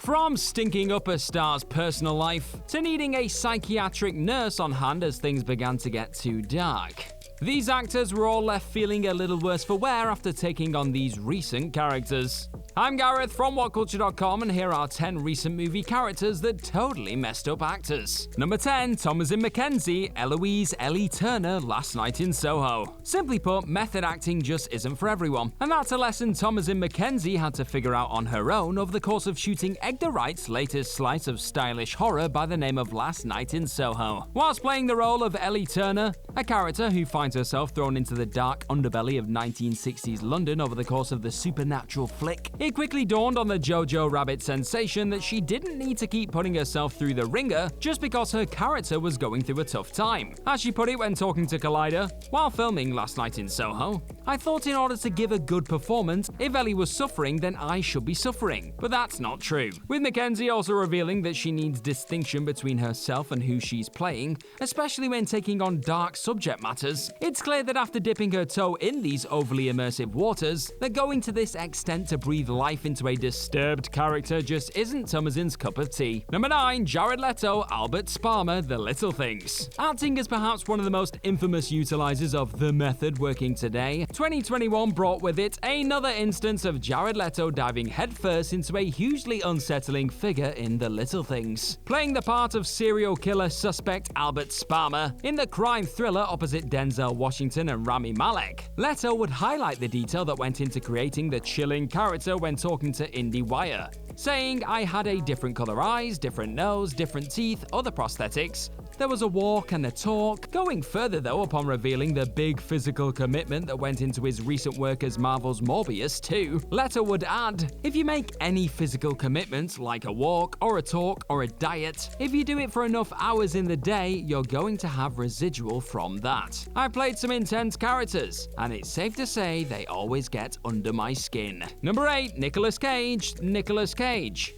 From stinking up a star's personal life to needing a psychiatric nurse on hand as things began to get too dark, these actors were all left feeling a little worse for wear after taking on these recent characters. I'm Gareth from WhatCulture.com, and here are 10 recent movie characters that totally messed up actors. Number 10, THOMASIN MCKENZIE, ELOISE, Ellie Turner, Last Night in Soho. Simply put, method acting just isn't for everyone, and that's a lesson THOMASIN MCKENZIE had to figure out on her own over the course of shooting Edgar Wright's latest slice of stylish horror by the name of Last Night in Soho. Whilst playing the role of Ellie Turner, a character who finds herself thrown into the dark underbelly of 1960s London over the course of the supernatural flick, it quickly dawned on the Jojo Rabbit sensation that she didn't need to keep putting herself through the ringer just because her character was going through a tough time. As she put it when talking to Collider, while filming Last Night in Soho, I thought in order to give a good performance, if Ellie was suffering, then I should be suffering. But that's not true. With McKenzie also revealing that she needs distinction between herself and who she's playing, especially when taking on dark subject matters, it's clear that after dipping her toe in these overly immersive waters, that going to this extent to breathe life into a disturbed character just isn't THOMASIN's cup of tea. Number 9, Jared Leto, Albert SPARMA, The Little Things. Acting is perhaps one of the most infamous utilizers of the method working today. 2021 brought with it another instance of Jared Leto diving headfirst into a hugely unsettling figure in The Little Things. Playing the part of serial killer suspect Albert SPARMA in the crime thriller opposite Denzel Washington and Rami Malek, Leto would highlight the detail that went into creating the chilling character when talking to IndieWire, saying, "I had a different color eyes, different nose, different teeth, other prosthetics. There was a walk and a talk." Going further though, upon revealing the big physical commitment that went into his recent work as Marvel's Morbius too, Leto would add, "If you make any physical commitment, like a walk or a talk or a diet, if you do it for enough hours in the day, you're going to have residual from that. I played some intense characters, and it's safe to say they always get under my skin." Number 8, Nicolas Cage,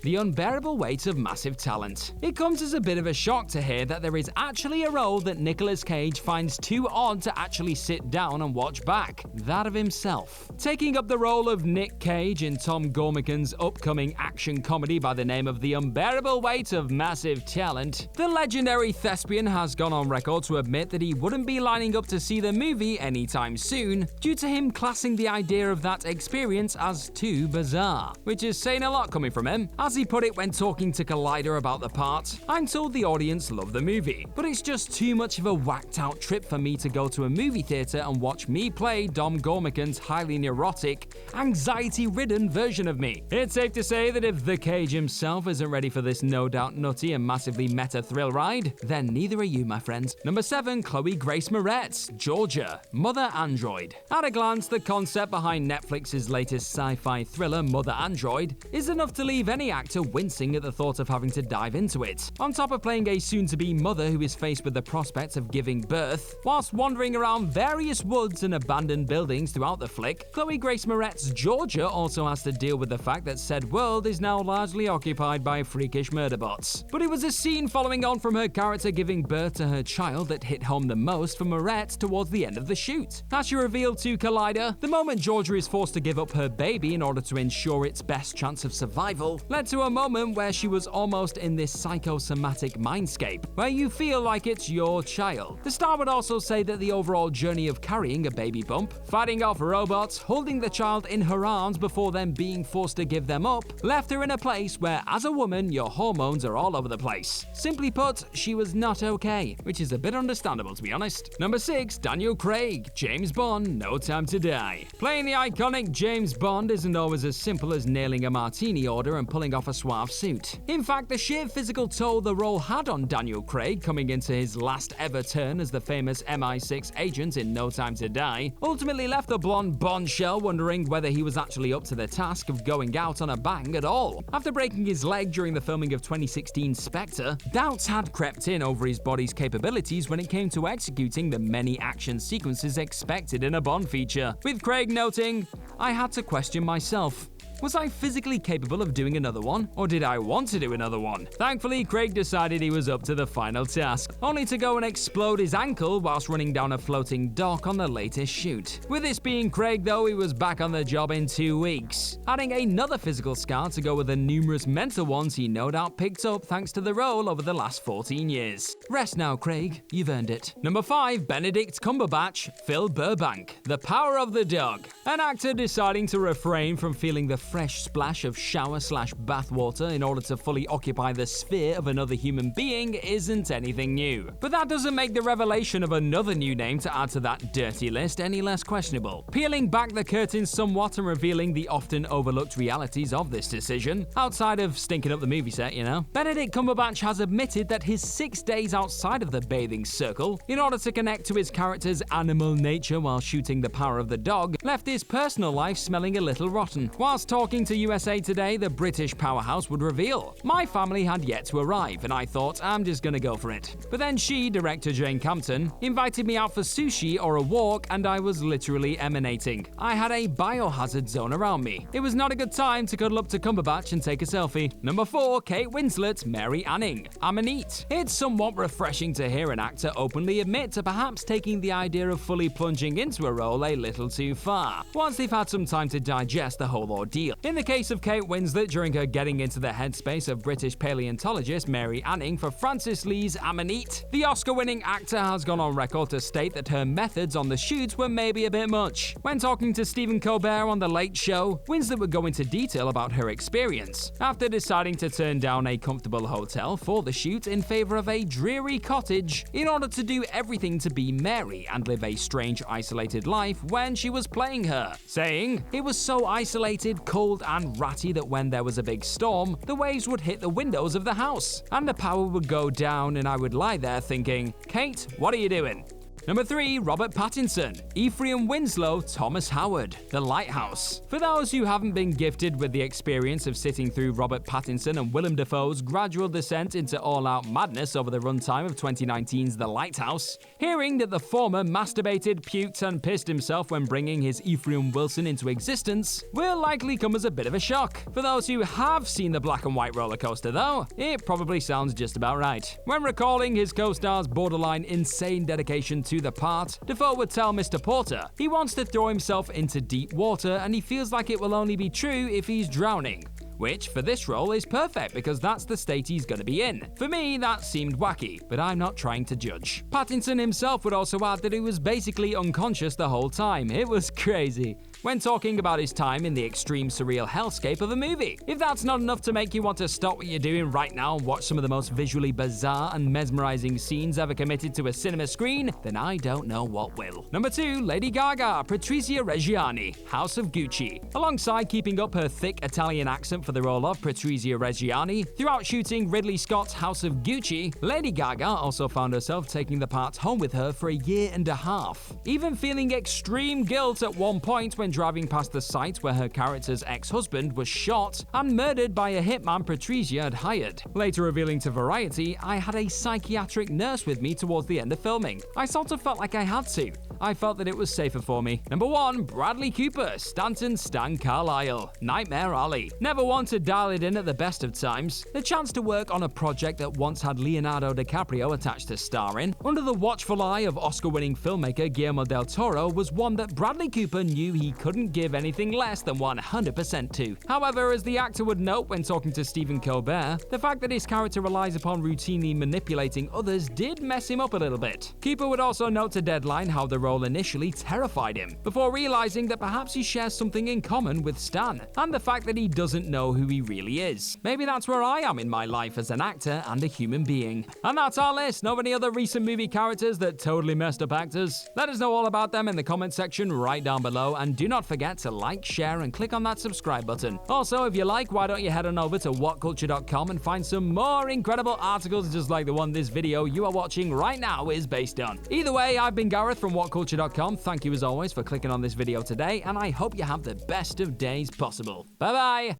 The Unbearable Weight of Massive Talent. It comes as a bit of a shock to hear that there is actually a role that Nicolas Cage finds too odd to actually sit down and watch back, that of himself. Taking up the role of Nick Cage in Tom Gormican's upcoming action comedy by the name of The Unbearable Weight of Massive Talent, the legendary thespian has gone on record to admit that he wouldn't be lining up to see the movie anytime soon due to him classing the idea of that experience as too bizarre, which is saying a lot coming from him. As he put it when talking to Collider about the part, "I'm told the audience love the movie, but it's just too much of a whacked out trip for me to go to a movie theater and watch me play Dom Gormican's highly neurotic, anxiety-ridden version of me." It's safe to say that if the Cage himself isn't ready for this no doubt nutty and massively meta thrill ride, then neither are you, my friend. Number 7, Chloe Grace Moretz, Georgia, Mother Android. At a glance, the concept behind Netflix's latest sci-fi thriller Mother Android is enough to leave any actor wincing at the thought of having to dive into it. On top of playing a soon-to-be mother who is faced with the prospect of giving birth, whilst wandering around various woods and abandoned buildings throughout the flick, Chloe Grace Moretz's Georgia also has to deal with the fact that said world is now largely occupied by freakish murderbots. But it was a scene following on from her character giving birth to her child that hit home the most for Moretz towards the end of the shoot. As she revealed to Collider, the moment Georgia is forced to give up her baby in order to ensure its best chance of survival led to a moment where she was almost in this psychosomatic mindscape, where you feel like it's your child. The star would also say that the overall journey of carrying a baby bump, fighting off robots, holding the child in her arms before then being forced to give them up, left her in a place where as a woman your hormones are all over the place. Simply put, she was not okay, which is a bit understandable to be honest. Number 6, Daniel Craig, James Bond, No Time to Die. Playing the iconic James Bond isn't always as simple as nailing a martini order and pulling off a suave suit. In fact, the sheer physical toll the role had on Daniel Craig coming into his last ever turn as the famous MI6 agent in No Time to Die ultimately left the blonde bombshell wondering whether he was actually up to the task of going out on a bang at all. After breaking his leg during the filming of 2016 Spectre, doubts had crept in over his body's capabilities when it came to executing the many action sequences expected in a Bond feature, with Craig noting, "I had to question myself. Was I physically capable of doing another one, or did I want to do another one? Thankfully, Craig decided he was up to the final task, only to go and explode his ankle whilst running down a floating dock on the latest shoot. With this being Craig though, he was back on the job in 2 weeks, adding another physical scar to go with the numerous mental ones he no doubt picked up thanks to the role over the last 14 years. Rest now, Craig, you've earned it. Number 5, Benedict Cumberbatch, Phil Burbank, The Power of the Dog. An actor deciding to refrain from feeling the fresh splash of shower/bath water in order to fully occupy the sphere of another human being isn't anything new. But that doesn't make the revelation of another new name to add to that dirty list any less questionable. Peeling back the curtains somewhat and revealing the often overlooked realities of this decision, outside of stinking up the movie set, you know, Benedict Cumberbatch has admitted that his 6 days outside of the bathing circle, in order to connect to his character's animal nature while shooting The Power of the Dog, left his personal life smelling a little rotten. Whilst talking to USA Today, the British powerhouse would reveal, "My family had yet to arrive, and I thought, I'm just gonna go for it. But then she, director Jane Campion, invited me out for sushi or a walk, and I was literally emanating. I had a biohazard zone around me. It was not a good time to cuddle up to Cumberbatch and take a selfie." Number 4, Kate Winslet, Mary Anning, AMMONITE. It's somewhat refreshing to hear an actor openly admit to perhaps taking the idea of fully plunging into a role a little too far, once they've had some time to digest the whole ordeal. In the case of Kate Winslet, during her getting into the headspace of British paleontologist Mary Anning for Francis Lee's AMMONITE, the Oscar-winning actor has gone on record to state that her methods on the shoots were maybe a bit much. When talking to Stephen Colbert on The Late Show, Winslet would go into detail about her experience, after deciding to turn down a comfortable hotel for the shoot in favor of a dreary cottage in order to do everything to be Mary and live a strange, isolated life when she was playing her, saying, "It was so isolated, cold and ratty that when there was a big storm, the waves would hit the windows of the house, and the power would go down and I would lie there thinking, 'Kate, what are you doing?'" Number 3, Robert Pattinson, EPHRAIM Winslow, Thomas Howard, The Lighthouse. For those who haven't been gifted with the experience of sitting through Robert Pattinson and Willem Dafoe's gradual descent into all-out madness over the runtime of 2019's The Lighthouse, hearing that the former masturbated, puked and pissed himself when bringing his Ephraim Wilson into existence will likely come as a bit of a shock. For those who have seen the black and white roller coaster though, it probably sounds just about right. When recalling his co-star's borderline insane dedication to the part, Dafoe would tell Mr. Porter he wants to throw himself into deep water and he feels like it will only be true if he's drowning. Which, for this role, is perfect because that's the state he's gonna be in. For me, that seemed wacky, but I'm not trying to judge. Pattinson himself would also add that he was basically unconscious the whole time. It was crazy. When talking about his time in the extreme surreal hellscape of a movie. If that's not enough to make you want to stop what you're doing right now and watch some of the most visually bizarre and mesmerizing scenes ever committed to a cinema screen, then I don't know what will. Number 2, Lady Gaga, PATRIZIA Reggiani, House of Gucci. Alongside keeping up her thick Italian accent for the role of PATRIZIA Reggiani, throughout shooting Ridley Scott's House of Gucci, Lady Gaga also found herself taking the part home with her for a year and a half, even feeling extreme guilt at one point when driving past the site where her character's ex-husband was shot and murdered by a hitman PATRIZIA had hired. Later revealing to Variety, "I had a psychiatric nurse with me towards the end of filming. I sort of felt like I had to. I felt that it was safer for me." Number 1, Bradley Cooper, Stanton Stan Carlisle, Nightmare Alley. Never one to dial it in at the best of times, the chance to work on a project that once had Leonardo DiCaprio attached to star in, under the watchful eye of Oscar-winning filmmaker Guillermo del Toro, was one that Bradley Cooper knew he couldn't give anything less than 100% to. However, as the actor would note when talking to Stephen Colbert, the fact that his character relies upon routinely manipulating others did mess him up a little bit. Cooper would also note to Deadline how the role initially terrified him, before realizing that perhaps he shares something in common with Stan, and the fact that he doesn't know who he really is. Maybe that's where I am in my life as an actor and a human being. And that's our list. Know of any other recent movie characters that totally messed up actors? Let us know all about them in the comment section right down below, and do not forget to like, share, and click on that subscribe button. Also, if you like, why don't you head on over to whatculture.com and find some more incredible articles just like the one this video you are watching right now is based on. Either way, I've been Gareth from whatculture.com. Thank you as always for clicking on this video today, and I hope you have the best of days possible. Bye bye!